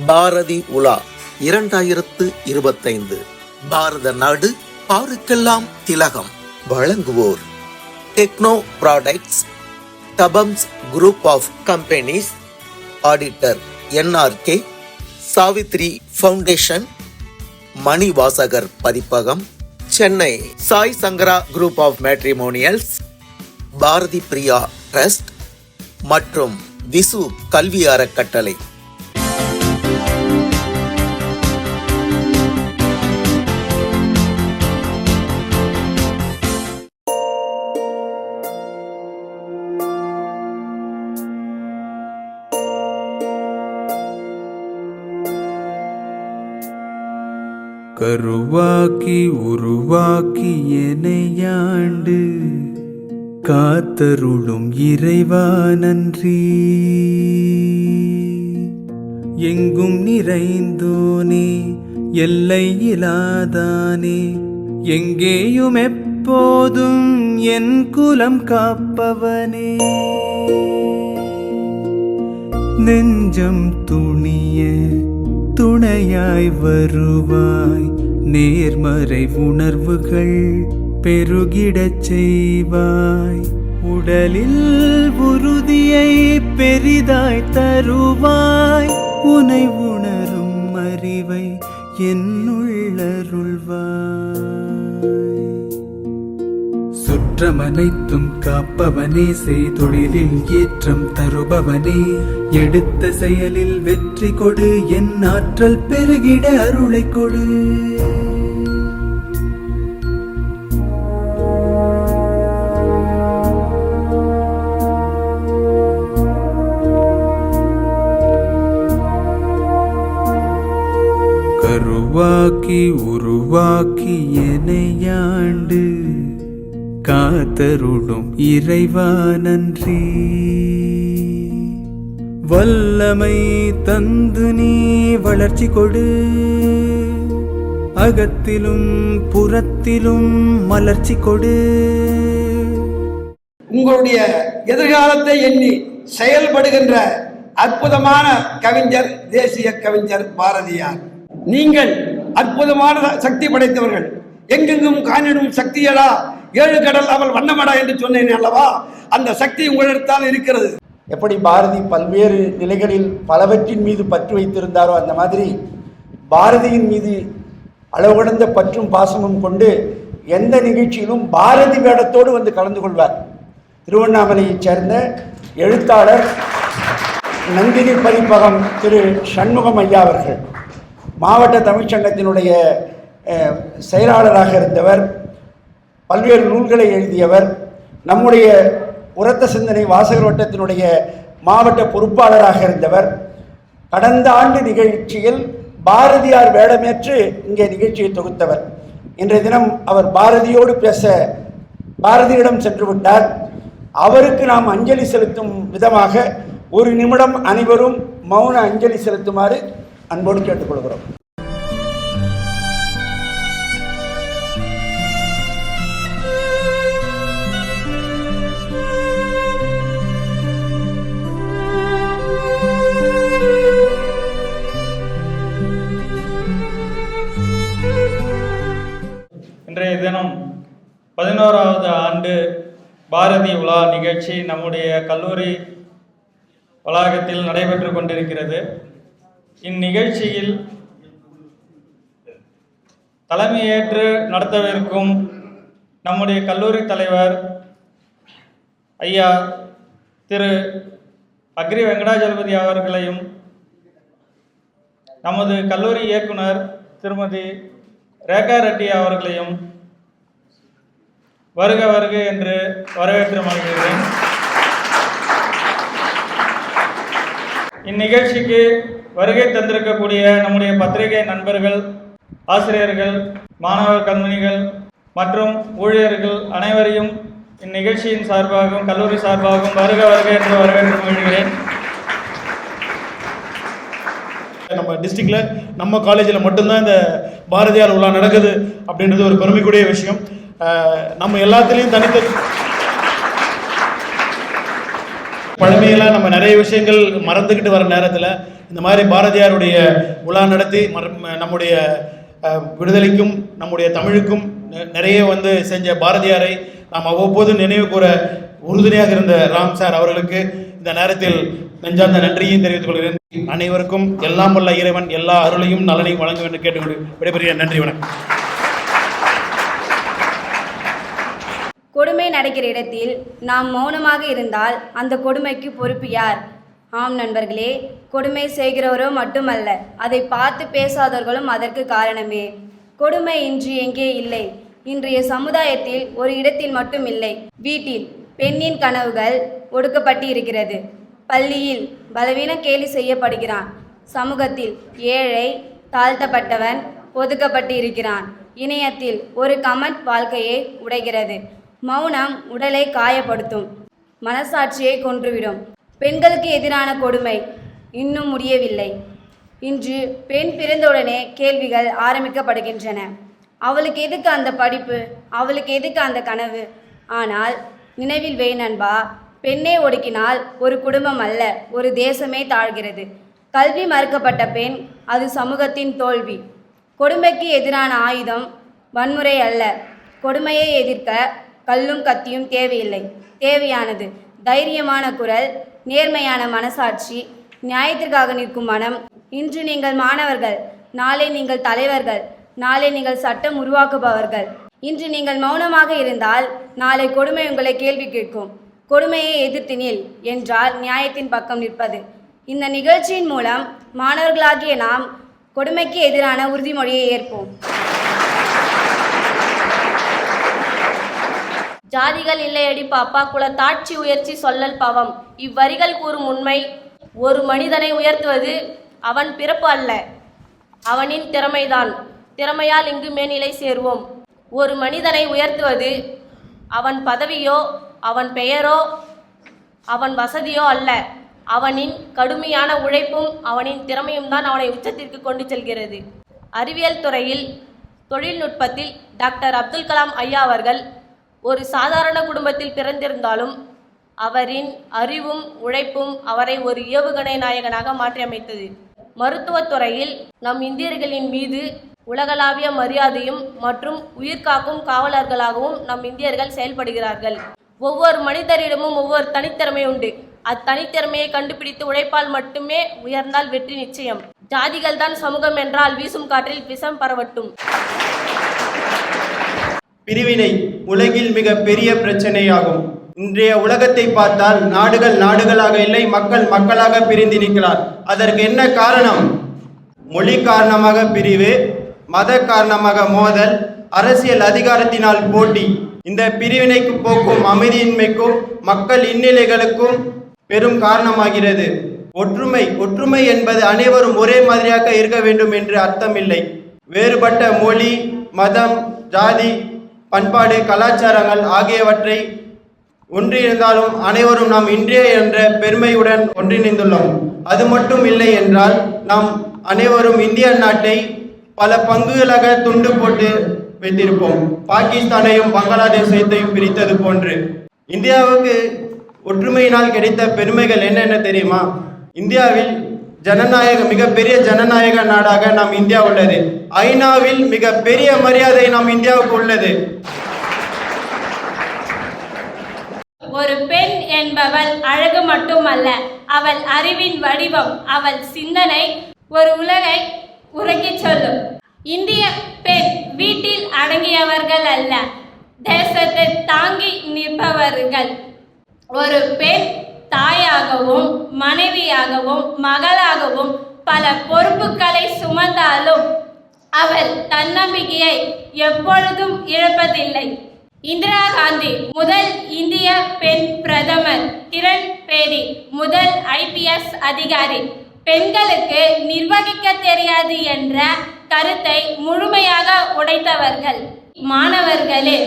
பாரதி உலா 2025 பாரத நாடு பாருக்கெல்லாம் திலகம். வழங்குவோர் டெக்னோ ப்ராடக்ட்ஸ், தபம்ஸ் group of companies, auditor NRK, Savitri foundation, Manivasagar பதிப்பகம், Chennai Sai Sankara group of matrimonials, Bharathi Priya trust மற்றும் விசு கல்வி அறக்கட்டளை. கருவாக்கி உருவாக்கி எனையாண்டு காத்தருளும் இறைவா நன்றி. எங்கும் நிறைந்தோனே, எல்லை இலாதானே, எங்கேயும் எப்போதும் என் குலம் காப்பவனே. நெஞ்சம் துணிய துணையாய் வருவாய், நேர்மறை உணர்வுகள் பெருகிடச் செய்வாய். உடலில் உறுதியை பெரிதாய் தருவாய், உனை உணரும் அறிவை என்னுள்ளருள்வாய். சுற்றமனைத்தும் காப்பவனே, செய்தொழிலில் ஏற்றம் தருபவனே, எடுத்த செயலில் வெற்றி கொடு, என் ஆற்றல் பெருகிட அருளை கொடு. கருவாக்கி உருவாக்கி எனையாண்டு காத்தருளும் இறைவா நன்றி. வல்லமை தந்து நீ வளர்ச்சி கொடு, அகத்திலும் புறத்திலும் மலர்ச்சி கொடு. உங்களுடைய எதிர்காலத்தை எண்ணி செயல்படுகின்ற அற்புதமான கவிஞர், தேசிய கவிஞர் பாரதியார். நீங்கள் அற்புதமான சக்தி படைத்தவர்கள். எங்கெங்கும் காணிடும் சக்தியடா, ஏழு கடல் அவள் வண்ணமடா என்று சொன்னேன் அல்லவா, அந்த சக்தி உங்களிடத்தால் இருக்கிறது. எப்படி பாரதி பல்வேறு நிலைகளில் பலவற்றின் மீது பற்று வைத்திருந்தாரோ, அந்த மாதிரி பாரதியின் மீது அளவு கடந்த பற்றும் பாசமும் கொண்டு எந்த நிகழ்ச்சியிலும் பாரதி வேடத்தோடு வந்து கலந்து கொள்வார். திருவண்ணாமலையைச் சேர்ந்த எழுத்தாளர், நந்தினி பதிப்பகம் திரு சண்முகம் ஐயா அவர்கள் மாவட்ட தமிழ்ச்சங்கத்தினுடைய செயலாளராக இருந்தவர், பல்வேறு நூல்களை எழுதியவர், நம்முடைய உரத்த சிந்தனை வாசகர் வட்டத்தினுடைய மாவட்ட பொறுப்பாளராக இருந்தவர். கடந்த ஆண்டு நிகழ்ச்சியில் பாரதியார் வேடமேற்று இங்கே நிகழ்ச்சியை தொகுத்தவர். இன்றைய தினம் அவர் பாரதியோடு பேச பாரதியிடம் சென்று விட்டார். அவருக்கு நாம் அஞ்சலி செலுத்தும் விதமாக ஒரு நிமிடம் அனைவரும் மௌன அஞ்சலி செலுத்துமாறு அன்போடு கேட்டுக்கொள்கிறோம். இன்றைய தினம் 11வது ஆண்டு பாரதி உலா நிகழ்ச்சி நம்முடைய கல்லூரி வளாகத்தில் நடைபெற்று கொண்டிருக்கிறது. இந்நிகழ்ச்சியில் தலைமையேற்று நடத்தவிருக்கும் நம்முடைய கல்லூரி தலைவர் ஐயா திரு அக்ரி வெங்கடாஜலபதி அவர்களையும், நமது கல்லூரி இயக்குனர் திருமதி ரேகா ரெட்டி அவர்களையும் வருக வருக என்று வரவேற்று மகிழ்கிறேன். இந்நிகழ்ச்சிக்கு வருகை தந்திருக்கக்கூடிய நம்முடைய பத்திரிகை நண்பர்கள், ஆசிரியர்கள், மாணவர் கண்மணிகள் மற்றும் ஊழியர்கள் அனைவரையும் இந்நிகழ்ச்சியின் சார்பாகவும் கல்லூரி சார்பாகவும் வருக வருக என்று வரவேற்று மகிழ்கிறேன். நம்ம டிஸ்ட்ரிக்டில் நம்ம காலேஜில் மட்டும்தான் இந்த பாரதியார் உலா நடக்குது அப்படின்றது ஒரு பெருமைக்குரிய விஷயம். நம்ம எல்லாத்துலேயும் பழமையெல்லாம் நம்ம நிறைய விஷயங்கள் மறந்துக்கிட்டு வர நேரத்தில் இந்த மாதிரி பாரதியாருடைய உலா நடத்தி நம்முடைய விடுதலைக்கும் நம்முடைய தமிழுக்கும் நிறைய செஞ்ச பாரதியாரை நாம் அவ்வப்போது நினைவு கூற உறுதுணையாக இருந்த ராம் சார் அவர்களுக்கு இந்த நேரத்தில் நெஞ்சார்ந்த நன்றியையும் தெரிவித்துக் கொள்கிறேன். அனைவருக்கும் எல்லாம் வல்ல இறைவன் எல்லா அருளையும் நலனையும் வழங்க வேண்டும் கேட்டுக்கொண்டு விடைபெறுகிறேன். நன்றி, வணக்கம். கொடுமை நடக்கிற இடத்தில் நாம் மௌனமாக இருந்தால் அந்த கொடுமைக்கு பொறுப்பு யார்? ஆம் நண்பர்களே, கொடுமை செய்கிறவரோ மட்டுமல்ல, அதை பார்த்து பேசாதவர்களும் அதற்கு காரணமே. கொடுமை இன்று எங்கே இல்லை? இன்றைய சமுதாயத்தில் ஒரு இடத்தில் மட்டும் இல்லை. வீட்டில் பெண்ணின் கனவுகள் ஒடுக்கப்பட்டு இருக்கிறது. பள்ளியில் பலவீன கேலி செய்யப்படுகிறான். சமூகத்தில் ஏழை தாழ்த்தப்பட்டவன் ஒதுக்கப்பட்டு இருக்கிறான். இணையத்தில் ஒரு கமெண்ட் வாழ்க்கையை உடைகிறது. மௌனம் உடலை காயப்படுத்தும், மனசாட்சியை கொன்றுவிடும். பெண்களுக்கு எதிரான கொடுமை இன்னும் முடியவில்லை. இன்று பெண் பிறந்தவுடனே கேள்விகள் ஆரம்பிக்கப்படுகின்றன. அவளுக்கு எதுக்கு அந்த படிப்பு? அவளுக்கு எதுக்கு அந்த கனவு? ஆனால் நினைவில் வை நண்பா, பெண்ணை ஒடுக்கினால் ஒரு குடும்பம் அல்ல, ஒரு தேசமே தாழ்கிறது. கல்வி மறுக்கப்பட்ட பெண், அது சமூகத்தின் தோல்வி. கொடுமைக்கு எதிரான ஆயுதம் வன்முறை அல்ல. கொடுமையை எதிர்க்க கல்லும் கத்தியும் தேவையில்லை. தேவையானது தைரியமான குரல், நேர்மையான மனசாட்சி, நியாயத்திற்காக நிற்கும் மனம். இன்று நீங்கள் மாணவர்கள், நாளை நீங்கள் தலைவர்கள், நாளை நீங்கள் சட்டம் உருவாக்குபவர்கள். இன்று நீங்கள் மௌனமாக இருந்தால் நாளை கொடுமை உங்களை கேள்வி கேட்கும். கொடுமையை எதிர்த்து நில் என்றால் நியாயத்தின் பக்கம் நிற்பது. இந்த நிகழ்ச்சியின் மூலம் மாணவர்களாகிய நாம் கொடுமைக்கு எதிரான உறுதிமொழியை ஏற்போம். ஜாதிகள் இல்லையடி பாப்பா, குலத்தாட்சி உயர்ச்சி சொல்லல் பவம். இவ்வரிகள் கூறும் உண்மை. ஒரு மனிதனை உயர்த்துவது அவன் பிறப்பு அல்ல, அவனின் திறமைதான். திறமையால் இங்கு மேல்நிலை சேருவோம். ஒரு மனிதனை உயர்த்துவது அவன் பதவியோ, அவன் பெயரோ, அவன் வசதியோ அல்ல, அவனின் கடுமையான உழைப்பும் அவனின் திறமையும் தான் அவனை உச்சத்திற்கு கொண்டு செல்கிறது. அறிவியல் துறையில், தொழில்நுட்பத்தில் டாக்டர் அப்துல் கலாம் ஐயா அவர்கள் ஒரு சாதாரண குடும்பத்தில் பிறந்திருந்தாலும் அவரின் அறிவும் உழைப்பும் அவரை ஒரு ஏவுகணை நாயகனாக மாற்றியமைத்தது. மருத்துவத்துறையில் நம் இந்தியர்களின் மீது உலகளாவிய மரியாதையும் மற்றும் உயிர்காக்கும் காவலர்களாகவும் நம் இந்தியர்கள் செயல்படுகிறார்கள். ஒவ்வொரு மனிதரிடமும் ஒவ்வொரு தனித்திறமை உண்டு. அத்தனித்திறமையை கண்டுபிடித்து உழைப்பால் மட்டுமே உயர்ந்தால் வெற்றி நிச்சயம். ஜாதிகள் தான் சமூகம் என்றால் வீசும் காற்றில் விஷம் பரவட்டும். பிரிவினை உலகில் மிக பெரிய பிரச்சனையாகும். இன்றைய உலகத்தை பார்த்தால் நாடுகள் நாடுகளாக இல்லை, மக்கள் மக்களாக பிரிந்து நிற்கிறார். அதற்கு என்ன காரணம்? மொழி காரணமாக பிரிவு, மத காரணமாக மோதல், அரசியல் அதிகாரத்தினால் போட்டி. இந்த பிரிவினைக்கு போக்கும் அமைதியின்மைக்கும் மக்கள் இந்நிலைகளுக்கும் பெரும் காரணமாகிறது. ஒற்றுமை என்பது அனைவரும் ஒரே மாதிரியாக இருக்க வேண்டும் என்று அர்த்தமில்லை. வேறுபட்ட மொழி, மதம், ஜாதி, பண்பாடு, கலாச்சாரங்கள் ஆகியவற்றை ஒன்றியிருந்தாலும் அனைவரும் நாம் இந்தியா என்ற பெருமையுடன் ஒன்றிணைந்துள்ளோம். அது மட்டும் இல்லை என்றால் நாம் அனைவரும் இந்திய நாட்டை பல பங்குகளாக துண்டு போட்டு வைத்திருப்போம். பாகிஸ்தானையும் பங்களாதேசத்தையும் பிரித்தது போன்று. இந்தியாவுக்கு ஒற்றுமையினால் கிடைத்த பெருமைகள் என்னென்ன தெரியுமா? இந்தியாவில் மிகப்பெரிய ஜனநாயக நாடாக நாம் இந்தியா உள்ளது. ஐநாவில் மிகப்பெரிய மரியாதை நாம் இந்தியாவுக்கு உள்ளது. ஒரு பெண் என்பவள் அழகு மட்டுமல்ல, அவள் அறிவின் வடிவம், அவள் சிந்தனை ஒரு உலகை உறக்கிச் சொல்லும். இந்திய பெண் வீட்டில் அடங்கியவர்கள் அல்ல, தேசத்தை தாங்கி நிற்பவர்கள். ஒரு பெண் தாயாகவும் மனைவியாகவும் மகளாகவும் பல பொறுப்புகளை சுமந்தாலும் அவள் தன்னம்பிக்கையை எப்பொழுதும் இழப்பதில்லை. இந்திரா காந்தி முதல் இந்திய பெண் பிரதமர், கிரண் பேடி முதல் IPS அதிகாரி. பெண்களுக்கு நிர்வகிக்க தெரியாது என்ற கருத்தை முழுமையாக உடைத்தவர்கள். மாணவர்களே,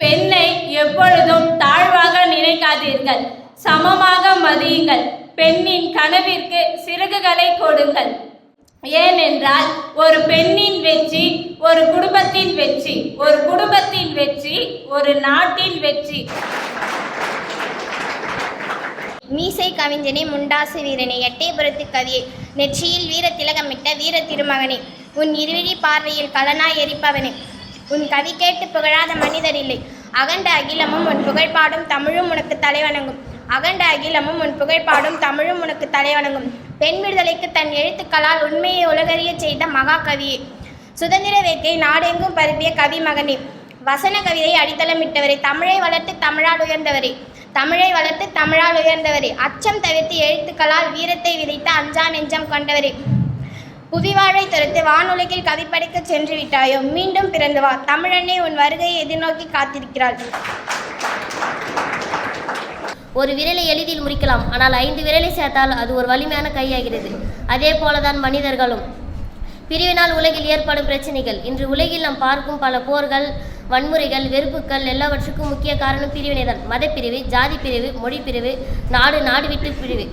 பெண்ணை எப்பொழுதும் தாழ்வாக நினைக்காதீர்கள், சமமாக மதியுங்கள். பெண்ணின் கனவிற்கு சிறகுகளை கொடுங்கள். ஏனென்றால் ஒரு பெண்ணின் வெற்றி ஒரு குடும்பத்தின் வெற்றி, ஒரு குடும்பத்தின் வெற்றி ஒரு நாட்டின் வெற்றி. மீசை கவிஞனே, முண்டாசு வீரனே, எட்டயபுரத்து கவியே, நெற்றியில் வீர திலகமிட்ட வீர திருமகனே, உன் இருவிழி பார்வையில் கலனாய் எரிப்பவனே, உன் கவி கேட்டு புகழாத மனிதர் இல்லை. அகண்ட அகிலமும் உன் புகழ்பாடும் தமிழும் உனக்கு தலைவணங்கும். அகண்ட அகிலமும் உன் புகழ்பாடும் தமிழும் உனக்கு தலைவணங்கும். பெண் விடுதலைக்கு தன் எழுத்துக்களால் உண்மையை உலகறிய செய்த மகாகவியே, சுதந்திர வேட்கை நாடெங்கும் பரப்பிய கவி மகனே, வசன கவிதை அடித்தளமிட்டவரே, தமிழை வளர்த்து தமிழால் உயர்ந்தவரே, தமிழை வளர்த்து தமிழால் உயர்ந்தவரே, அச்சம் தவிர்த்து எழுத்துக்களால் வீரத்தை விதைத்த அஞ்சா நெஞ்சம் கொண்டவரே, புவிவாழை துரத்து வானுலகில் கவி படைக்க சென்று விட்டாயோ, மீண்டும் பிறந்து வா, தமிழனே உன் வருகையை எதிர்நோக்கி காத்திருக்கிறாள். ஒரு விரலை எளிதில் முறிக்கலாம், ஆனால் 5 விரலை சேர்த்தால் அது ஒரு வலிமையான கையாகிறது. அதே போலதான் மனிதர்களும். பிரிவினால் உலகில் ஏற்படும் பிரச்சனைகள். இன்று உலகில் நாம் பார்க்கும் பல போர்கள், வன்முறைகள், வெறுப்புகள் எல்லாவற்றுக்கும் முக்கிய காரணம் பிரிவினைதான். மதப்பிரிவு, ஜாதி பிரிவு, மொழி பிரிவு, நாடு விட்டு பிரிவு,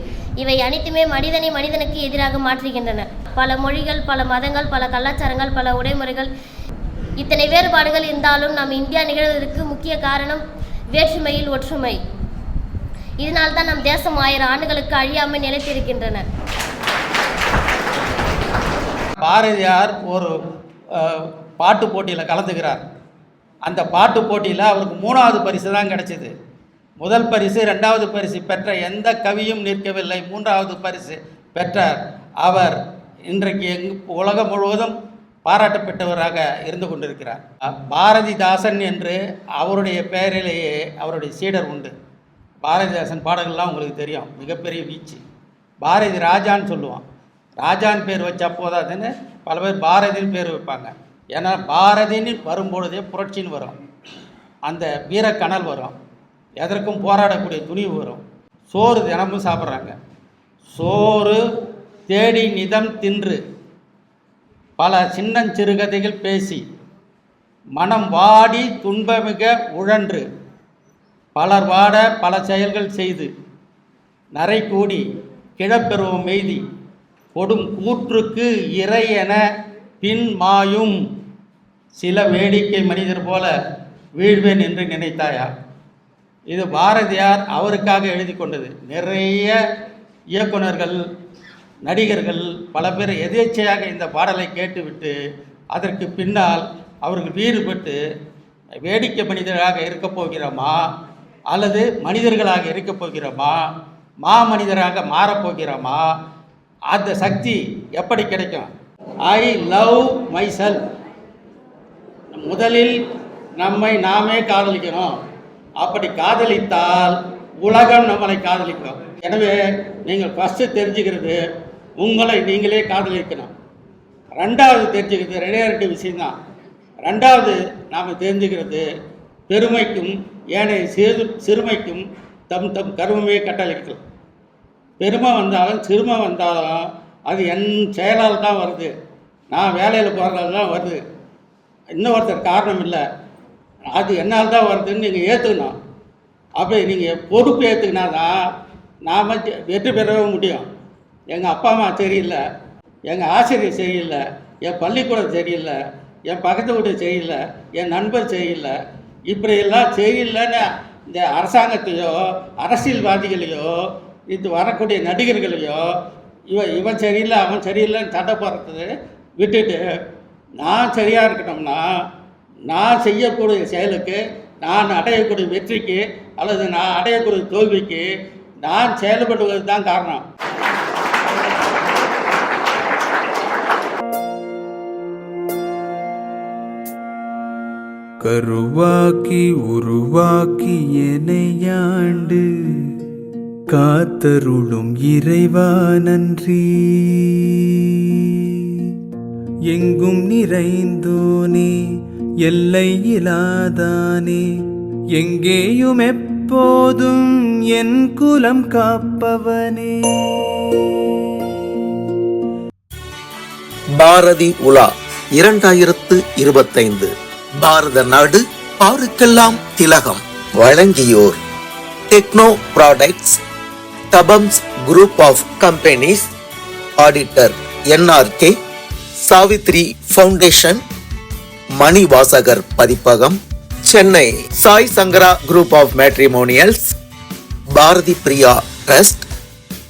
இவை அனைத்துமே மனிதனை மனிதனுக்கு எதிராக மாற்றுகின்றன. பல மொழிகள், பல மதங்கள், பல கலாச்சாரங்கள், பல உடைமுறைகள், இத்தனை வேறுபாடுகள் இருந்தாலும் நாம் இந்தியா நிகழ்வதற்கு முக்கிய காரணம் வேற்றுமையில் ஒற்றுமை. இதனால்தான் நம் தேசம் 1000 ஆண்டுகளுக்கு அழியாமல் நிலைத்திருக்கின்றன. பாரதியார் ஒரு பாட்டு போட்டியில் கலந்துக்கிறார். அந்த பாட்டு போட்டியில் அவருக்கு 3வது பரிசு தான் கிடைச்சிது. முதல் பரிசு 2வது பரிசு பெற்ற எந்த கவியும் நிற்கவில்லை. 3வது பரிசு பெற்றார். அவர் இன்றைக்கு உலகம் முழுவதும் பாராட்டப்பட்டவராக இருந்து கொண்டிருக்கிறார். பாரதிதாசன் என்று அவருடைய பெயரிலேயே அவருடைய சீடர் உண்டு. பாரதிதாசன் பாடல்கள்லாம் உங்களுக்கு தெரியும், மிகப்பெரிய வீச்சு. பாரதி ராஜான்னு சொல்லுவான். ராஜான்னு பேர் வச்சா போதாதுன்னு பல பேர் பாரதின்னு பேர் வைப்பாங்க. ஏன்னா பாரதின்னு வரும்பொழுதே புரட்சின்னு வரும், அந்த வீரக்கணல் வரும், எதற்கும் போராடக்கூடிய துணிவு வரும். சோறு தினமும் சாப்பிட்றாங்க. சோறு தேடி நிதம் தின்று பல சின்னஞ்சிறுகதைகள் பேசி மனம் வாடி துன்பமிக உழன்று பலர் வாட பல செயல்கள் செய்து நரை கூடி கிழப்பெருவம் மெய்தி கொடும் கூற்றுக்கு இறை என பின் மாயும் சில வேடிக்கை மனிதர் போல வீழ்வேன் என்று நினைத்தாயா. இது பாரதியார் அவருக்காக எழுதி கொண்டது. நிறைய இயக்குனர்கள், நடிகர்கள் பல பேர் எதேச்சையாக இந்த பாடலை கேட்டுவிட்டு அதற்கு பின்னால் அவர்கள் வீறுபட்டு வேடிக்கை மனிதராக இருக்கப் போகிறோமா அல்லது மனிதர்களாக இருக்கப் போகிறோமா, மாமனிதராக மாறப்போகிறோமா, அந்த சக்தி எப்படி கிடைக்கும்? I love my self. முதலில் நம்மை நாமே காதலிக்கணும். அப்படி காதலித்தால் உலகம் நம்மளை காதலிக்கும். எனவே நீங்கள் ஃபஸ்ட்டு தெரிஞ்சுக்கிறது உங்களை நீங்களே காதலிக்கணும். 2வது தெரிஞ்சுக்கிறது 2 விஷயம்தான். 2வது நாம் தெரிஞ்சுக்கிறது பெருமைக்கும் ஏனைய சிறுமைக்கும் தம் கர்மமே கட்டளைகள். பெருமை வந்தாலும் சிறுமை வந்தாலும் அது என் செயலால் தான் வருது, நான் வேலையில் போகிறதால தான் வருது, இன்னொருத்தர் காரணம் இல்லை, அது என்னால் தான் வருதுன்னு நீங்கள் ஏற்றுக்கணும். அப்படி நீங்கள் பொறுப்பு ஏற்றுக்கினா தான் நாம் வெற்றி பெறவே முடியும். எங்கள் அப்பா அம்மா சரியில்லை, எங்கள் ஆசிரியர் சரியில்லை, என் பள்ளிக்கூடம் சரியில்லை, என் பக்கத்து வீடு சரியில்லை, என் நண்பர் சரியில்லை, இப்படியெல்லாம் சரியில்லைன்னு இந்த அரசாங்கத்தையோ அரசியல்வாதிகளையோ இது வரக்கூடிய நடிகர்களையோ இவன் சரியில்லை அவன் சரியில்லைன்னு சண்டை போடுறது விட்டுட்டு நான் சரியாக இருக்கணும்னா நான் செய்யக்கூடிய செயலுக்கு, நான் அடையக்கூடிய வெற்றிக்கு அல்லது நான் அடையக்கூடிய தோல்விக்கு நான் செயல்படுவது தான் காரணம். கருவாக்கி உருவாக்கி எனையாண்டு காத்தருளும் இறைவா நன்றி. எங்கும் நிறைந்தோனே, எல்லை இலாதானே, எங்கேயும் எப்போதும் என் குலம் காப்பவனே. பாரதி உலா 2025 பாரத நாடு பாருக்கெல்லாம் திலகம். வழங்கியோர் டெக்னோ ப்ராடக்ட்ஸ், தபம்ஸ் group of companies, auditor NRK, Savitri foundation, Manivasagar பதிப்பகம், Chennai Sai Sankara group of matrimonials, Bharathi Priya trust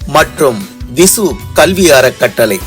மற்றும் விசு கல்வி அறக்கட்டளை